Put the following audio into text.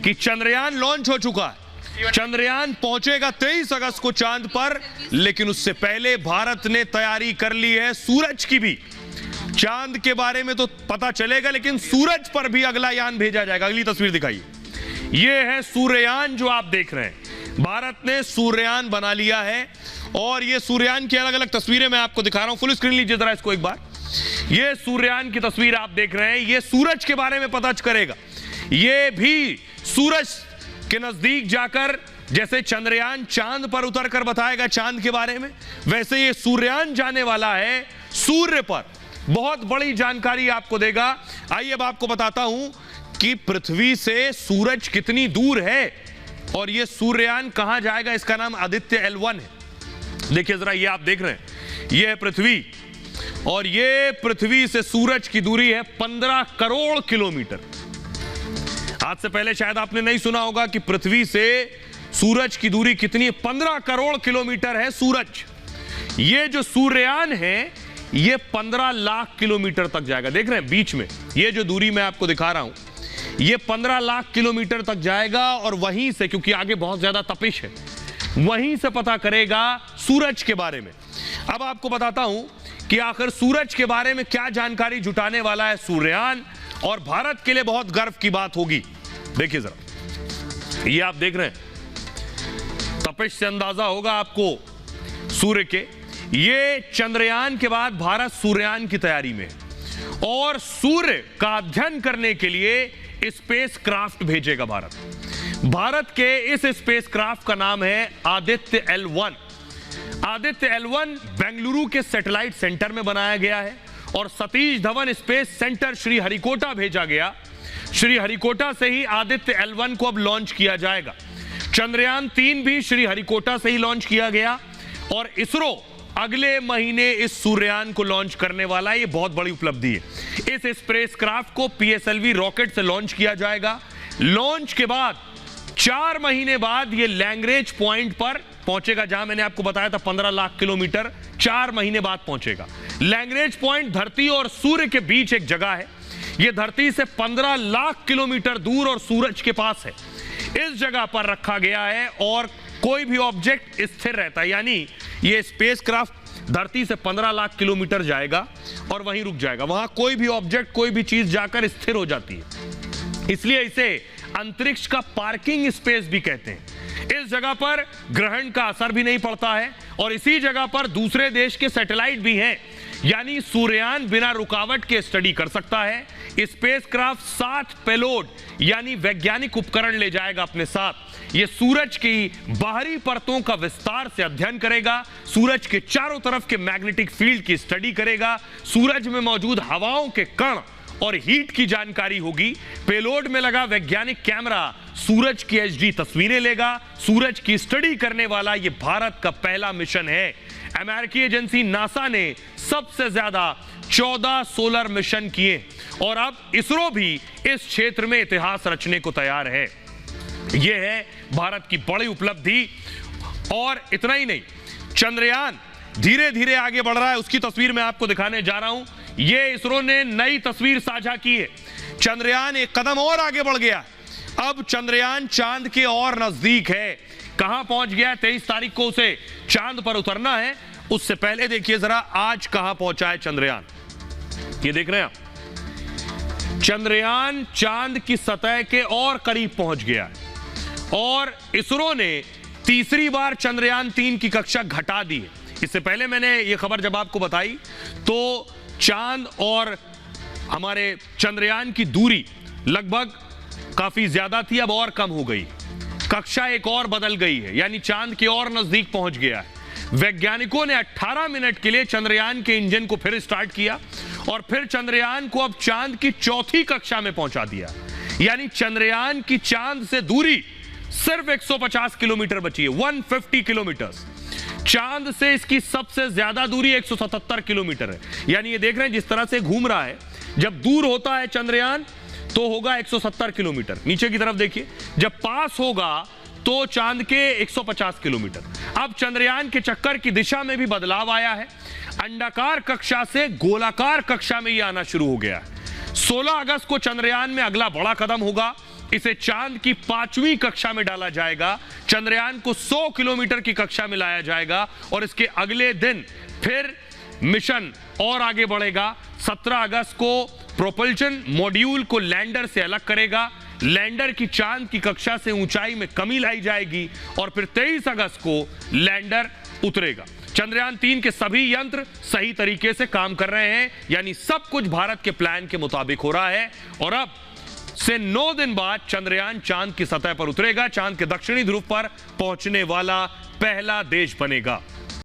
कि चंद्रयान लॉन्च हो चुका है, चंद्रयान पहुंचेगा 23 अगस्त को चांद पर, लेकिन उससे पहले भारत ने तैयारी कर ली है सूरज की भी। चांद के बारे में तो पता चलेगा, लेकिन सूरज पर भी अगला यान भेजा जाएगा। अगली तस्वीर दिखाइए, यह है सूर्ययान जो आप देख रहे हैं। भारत ने सूर्ययान बना लिया है और ये सूर्ययान की अलग अलग तस्वीरें मैं आपको दिखा रहा हूं। फुल स्क्रीन लीजिए जरा इसको एक बार। ये सूर्ययान की तस्वीर आप देख रहे हैं, ये सूरज के बारे में पता करेगा। ये भी सूरज के नजदीक जाकर, जैसे चंद्रयान चांद पर उतरकर बताएगा चांद के बारे में, वैसे ये सूर्ययान जाने वाला है सूर्य पर, बहुत बड़ी जानकारी आपको देगा। आइए अब आपको बताता हूं कि पृथ्वी से सूरज कितनी दूर है और ये सूर्ययान कहां जाएगा। इसका नाम आदित्य L1 है। देखिए जरा, ये आप देख रहे हैं, ये है पृथ्वी और ये पृथ्वी से सूरज की दूरी है 15 करोड़ किलोमीटर। आज से पहले शायद आपने नहीं सुना होगा कि पृथ्वी से सूरज की दूरी कितनी है, 15 करोड़ किलोमीटर है सूरज। ये जो सूर्ययान है ये 15 लाख किलोमीटर तक जाएगा। देख रहे हैं बीच में ये जो दूरी मैं आपको दिखा रहा हूं, ये 15 लाख किलोमीटर तक जाएगा और वहीं से, क्योंकि आगे बहुत ज्यादा तपिश है, वहीं से पता करेगा सूरज के बारे में। अब आपको बताता हूं कि आखिर सूरज के बारे में क्या जानकारी जुटाने वाला है सूर्ययान, और भारत के लिए बहुत गर्व की बात होगी। देखिए जरा, ये आप देख रहे हैं, तपिश से अंदाजा होगा आपको सूर्य के। ये चंद्रयान के बाद भारत सूर्ययान की तैयारी में है और सूर्य का अध्ययन करने के लिए स्पेस क्राफ्ट भेजेगा भारत। भारत के इस स्पेस क्राफ्ट का नाम है आदित्य L1। आदित्य L1 बेंगलुरु के सैटेलाइट सेंटर में बनाया गया है और सतीश धवन स्पेस सेंटर श्रीहरिकोटा भेजा गया। श्रीहरिकोटा से ही आदित्य L1 को अब लॉन्च किया जाएगा। चंद्रयान 3 भी श्रीहरिकोटा से ही लॉन्च किया गया और इसरो अगले महीने इस सूर्ययान को लॉन्च करने वाला है। ये बहुत बड़ी उपलब्धि है। इस स्पेसक्राफ्ट को PSLV रॉकेट से लॉन्च किया जाएगा। लॉन्च के बाद 4 महीने बाद ये लैंग्रेज पॉइंट पर पहुंचेगा, जहां मैंने आपको बताया था 15 लाख किलोमीटर, 4 महीने बाद पहुंचेगा। लैंग्रेज पॉइंट धरती और सूर्य के बीच एक जगह है। यह धरती से 15 लाख किलोमीटर दूर और सूरज के पास है। इस जगह पर रखा गया है और कोई भी ऑब्जेक्ट स्थिर रहता है, यानी यह स्पेसक्राफ्ट धरती से 15 लाख किलोमीटर जाएगा और वहीं रुक जाएगा। वहां कोई भी ऑब्जेक्ट, कोई भी चीज जाकर स्थिर हो जाती है, इसलिए इसे अंतरिक्ष का पार्किंग स्पेस भी कहते हैं। इस जगह पर ग्रहण का असर भी नहीं पड़ता है और इसी जगह पर दूसरे देश के सैटेलाइट भी हैं, यानी सूर्ययान बिना रुकावट के स्टडी कर सकता है। स्पेसक्राफ्ट 7 पेलोड यानी वैज्ञानिक उपकरण ले जाएगा अपने साथ। यह सूरज की बाहरी परतों का विस्तार से अध्ययन करेगा, सूरज के चारों तरफ के मैग्नेटिक फील्ड की स्टडी करेगा, सूरज में मौजूद हवाओं के कण और हीट की जानकारी होगी। पेलोड में लगा वैज्ञानिक कैमरा सूरज की HD तस्वीरें लेगा। सूरज की स्टडी करने वाला यह भारत का पहला मिशन है। अमेरिकी एजेंसी नासा ने सबसे ज्यादा 14 सोलर मिशन किए और अब इसरो भी इस क्षेत्र में इतिहास रचने को तैयार है। यह है भारत की बड़ी उपलब्धि। और इतना ही नहीं, चंद्रयान धीरे धीरे आगे बढ़ रहा है, उसकी तस्वीर मैं आपको दिखाने जा रहा हूं। यह इसरो ने नई तस्वीर साझा की है। चंद्रयान एक कदम और आगे बढ़ गया। अब चंद्रयान चांद के और नजदीक है। कहां पहुंच गया है? 23 तारीख को उसे चांद पर उतरना है। उससे पहले देखिए जरा आज कहां पहुंचा है चंद्रयान। ये देख रहे हैं आप, चंद्रयान चांद की सतह के और करीब पहुंच गया है और इसरो ने तीसरी बार चंद्रयान 3 की कक्षा घटा दी है। इससे पहले मैंने ये खबर जब आपको बताई तो चांद और हमारे चंद्रयान की दूरी लगभग काफी ज्यादा थी, अब और कम हो गई। कक्षा एक और बदल गई है, यानी चांद के और नजदीक पहुंच गया है। वैज्ञानिकों ने 18 मिनट के लिए चंद्रयान के इंजन को फिर स्टार्ट किया और फिर चंद्रयान को अब चांद की चौथी कक्षा में पहुंचा दिया, यानी चंद्रयान की चांद से दूरी सिर्फ 150 किलोमीटर बची है, 150 किलोमीटर। चांद से इसकी सबसे ज्यादा दूरी 177 किलोमीटर है। यानी ये देख रहे हैं जिस तरह से घूम रहा है, जब दूर होता है चंद्रयान तो होगा 170 किलोमीटर, नीचे की तरफ देखिए, जब पास होगा तो चांद के 150 किलोमीटर। अब चंद्रयान के चक्कर की दिशा में भी बदलाव आया है। अंडाकार कक्षा से गोलाकार कक्षा में यह आना शुरू हो गया है। 16 अगस्त को चंद्रयान में अगला बड़ा कदम होगा इसे चांद की 5वीं कक्षा में डाला जाएगा। चंद्रयान को 100 किलोमीटर की कक्षा में लाया जाएगा और इसके अगले दिन फिर मिशन और आगे बढ़ेगा। 17 अगस्त को प्रोपल्शन मॉड्यूल को लैंडर से अलग करेगा, लैंडर की चांद की कक्षा से ऊंचाई में कमी लाई जाएगी और फिर 23 अगस्त को लैंडर उतरेगा। चंद्रयान 3 के सभी यंत्र सही तरीके से काम कर रहे हैं, यानी सब कुछ भारत के प्लान के मुताबिक हो रहा है और अब से 9 दिन बाद चंद्रयान चांद की सतह पर उतरेगा, चांद के दक्षिणी ध्रुव पर पहुंचने वाला पहला देश बनेगा।